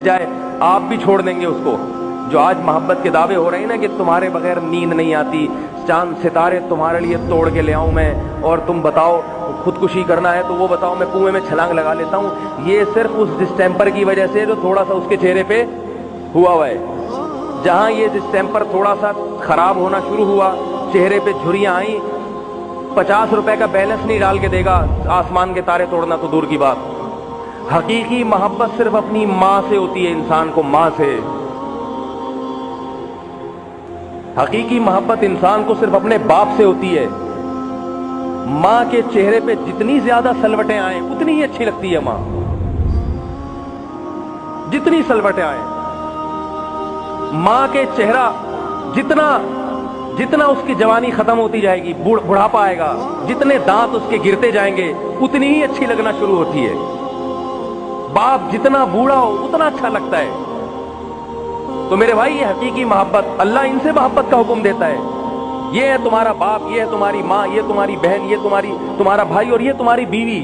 جائے آپ بھی چھوڑ دیں گے اس کو. جو آج محبت کے دعوے ہو رہے ہیں نا کہ تمہارے بغیر نیند نہیں آتی, چاند ستارے تمہارے لیے توڑ کے لے آؤں میں, اور تم بتاؤ خودکشی کرنا ہے تو وہ بتاؤ میں کنویں میں چھلانگ لگا لیتا ہوں, یہ صرف اس ڈسٹیمپر کی وجہ سے جو تھوڑا سا اس کے چہرے پہ ہوا ہوا ہے. جہاں یہ ڈسٹیمپر تھوڑا سا خراب ہونا شروع ہوا, چہرے پہ جھریاں آئیں, 50 روپے کا بیلنس نہیں ڈال کے دے گا, آسمان کے تارے توڑنا تو دور کی بات. حقیقی محبت صرف اپنی ماں سے ہوتی ہے, انسان کو ماں سے. حقیقی محبت انسان کو صرف اپنے باپ سے ہوتی ہے. ماں کے چہرے پہ جتنی زیادہ سلوٹیں آئیں اتنی ہی اچھی لگتی ہے ماں. جتنی سلوٹیں آئیں, ماں کے چہرہ جتنا اس کی جوانی ختم ہوتی جائے گی, بڑھاپا آئے گا, جتنے دانت اس کے گرتے جائیں گے اتنی ہی اچھی لگنا شروع ہوتی ہے. باپ جتنا بوڑھا ہو اتنا اچھا لگتا ہے. تو میرے بھائی, یہ حقیقی محبت, اللہ ان سے محبت کا حکم دیتا ہے. یہ ہے تمہارا باپ, یہ ہے تمہاری ماں, یہ تمہاری بہن, یہ تمہارا بھائی, اور یہ تمہاری بیوی.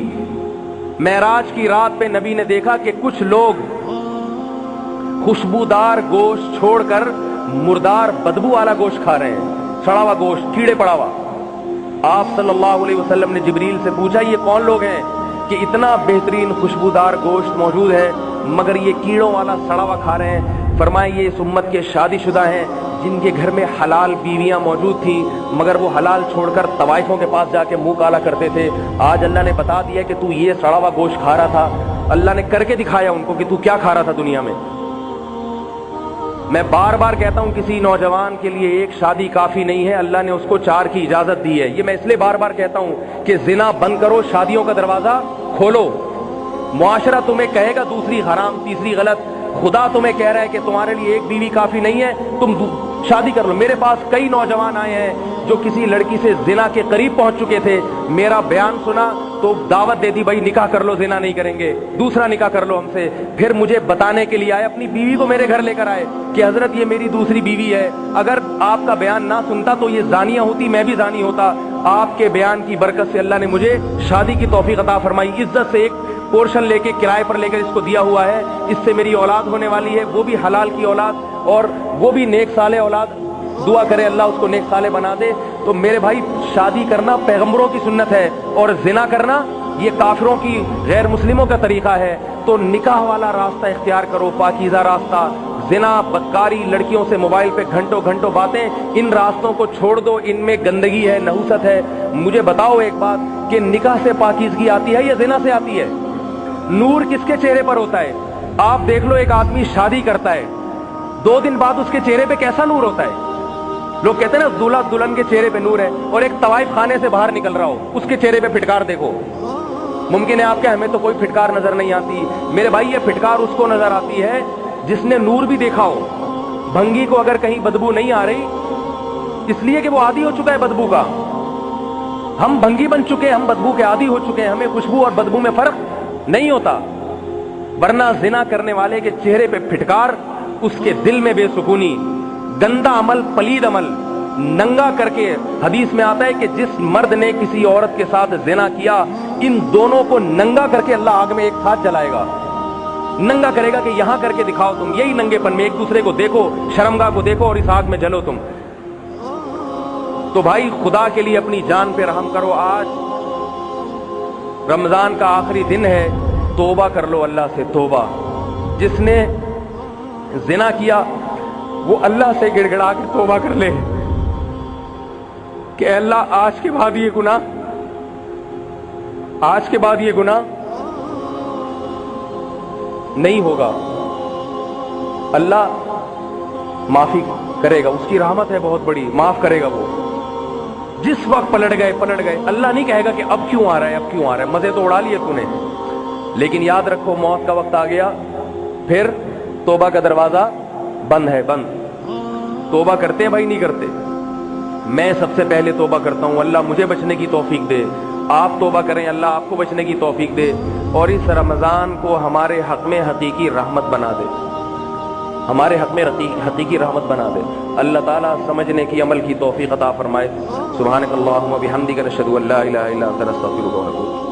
معراج کی رات پہ نبی نے دیکھا کہ کچھ لوگ خوشبودار گوشت چھوڑ کر مردار بدبو والا گوشت کھا رہے ہیں, سڑا ہوا گوشت, کیڑے پڑا ہوا. آپ صلی اللہ علیہ وسلم نے جبریل سے پوچھا یہ کون لوگ ہیں کہ اتنا بہترین خوشبودار گوشت موجود ہے مگر یہ کیڑوں والا سڑا ہوا کھا رہے ہیں؟ فرمایا یہ اس امت کے شادی شدہ ہیں جن کے گھر میں حلال بیویاں موجود تھیں مگر وہ حلال چھوڑ کر طوائفوں کے پاس جا کے منہ کالا کرتے تھے. آج اللہ نے بتا دیا کہ تو یہ سڑا ہوا گوشت کھا رہا تھا. اللہ نے کر کے دکھایا ان کو کہ تو کیا کھا رہا تھا دنیا میں. میں بار بار کہتا ہوں کسی نوجوان کے لیے ایک شادی کافی نہیں ہے, اللہ نے اس کو 4 کی اجازت دی ہے. یہ میں اس لیے بار بار کہتا ہوں کہ زنا بند کرو, شادیوں کا دروازہ کھولو. معاشرہ تمہیں کہے گا دوسری حرام, تیسری غلط. خدا تمہیں کہہ رہا ہے کہ تمہارے لیے ایک بیوی کافی نہیں ہے, تم شادی کر لو. میرے پاس کئی نوجوان آئے ہیں جو کسی لڑکی سے زنا کے قریب پہنچ چکے تھے, میرا بیان سنا تو دعوت دے دی, بھائی نکاح کر لو, زنا نہیں کریں گے, دوسرا نکاح کر لو ہم سے. پھر مجھے بتانے کے لیے آئے, اپنی بیوی کو میرے گھر لے کر آئے کہ حضرت یہ میری دوسری بیوی ہے, اگر آپ کا بیان نہ سنتا تو یہ زانیہ ہوتی, میں بھی زانی ہوتا. آپ کے بیان کی برکت سے اللہ نے مجھے شادی کی توفیق عطا فرمائی. عزت سے ایک پورشن لے کے کرائے پر لے کر اس کو دیا ہوا ہے, اس سے میری اولاد ہونے والی ہے, وہ بھی حلال کی اولاد اور وہ بھی نیک صالح اولاد. دعا کرے اللہ اس کو نیک صالح بنا دے. تو میرے بھائی, شادی کرنا پیغمبروں کی سنت ہے اور زنا کرنا یہ کافروں کی, غیر مسلموں کا طریقہ ہے. تو نکاح والا راستہ اختیار کرو, پاکیزہ راستہ. زنا, بدکاری, لڑکیوں سے موبائل پہ گھنٹوں گھنٹوں باتیں, ان راستوں کو چھوڑ دو. ان میں گندگی ہے, نحوست ہے. مجھے بتاؤ ایک بات کہ نکاح سے پاکیزگی آتی ہے یا زنا سے آتی ہے؟ نور کس کے چہرے پر ہوتا ہے؟ آپ دیکھ لو, ایک آدمی شادی کرتا ہے, 2 دن بعد اس کے چہرے پہ کیسا نور ہوتا ہے؟ لوگ کہتے ہیں نا دولہا دلہن کے چہرے پہ نور ہے, اور ایک طوائف خانے سے باہر نکل رہا ہو, اس کے چہرے پہ پھٹکار دیکھو. ممکن ہے آپ کے ہمیں تو کوئی پھٹکار نظر نہیں آتی. میرے بھائی, یہ پھٹکار اس کو نظر آتی ہے جس نے نور بھی دیکھا ہو. بھنگی کو اگر کہیں بدبو نہیں آ رہی اس لیے کہ وہ عادی ہو چکا ہے بدبو کا. ہم بھنگی بن چکے ہیں, ہم بدبو کے عادی ہو چکے ہیں, ہمیں خوشبو اور بدبو میں فرق نہیں ہوتا. ورنہ زنا کرنے والے کے چہرے پہ پھٹکار, اس کے دل میں بے سکونی, گندا عمل, پلید عمل, ننگا کر کے. حدیث میں آتا ہے کہ جس مرد نے کسی عورت کے ساتھ زنا کیا, ان دونوں کو ننگا کر کے اللہ آگ میں ایک ساتھ جلائے گا. ننگا کرے گا کہ یہاں کر کے دکھاؤ تم, یہی ننگے پن میں ایک دوسرے کو دیکھو, شرمگاہ کو دیکھو اور اس آگ میں جلو تم. تو بھائی خدا کے لیے اپنی جان پہ رحم کرو. آج رمضان کا آخری دن ہے, توبہ کر لو اللہ سے, توبہ. جس نے زنا کیا وہ اللہ سے گڑ گڑا کے توبہ کر لے کہ اے اللہ آج کے بعد یہ گناہ نہیں ہوگا. اللہ معافی کرے گا, اس کی رحمت ہے بہت بڑی, معاف کرے گا. وہ جس وقت پلٹ گئے, اللہ نہیں کہے گا کہ اب کیوں آ رہا ہے, مزے تو اڑا لیے تو نے. لیکن یاد رکھو موت کا وقت آ گیا, پھر توبہ کا دروازہ بند ہے, بند. توبہ کرتے ہیں بھائی, نہیں کرتے. میں سب سے پہلے توبہ کرتا ہوں, اللہ مجھے بچنے کی توفیق دے. آپ توبہ کریں, اللہ آپ کو بچنے کی توفیق دے, اور اس رمضان کو ہمارے حق میں حقیقی رحمت بنا دے, ہمارے حق میں حقیقی رحمت بنا دے. اللہ تعالیٰ سمجھنے کی, عمل کی توفیق عطا فرمائے. سبحانک اللہم و بحمدک نشہد ان لا الہ الا انت نستغفرک و نتوب.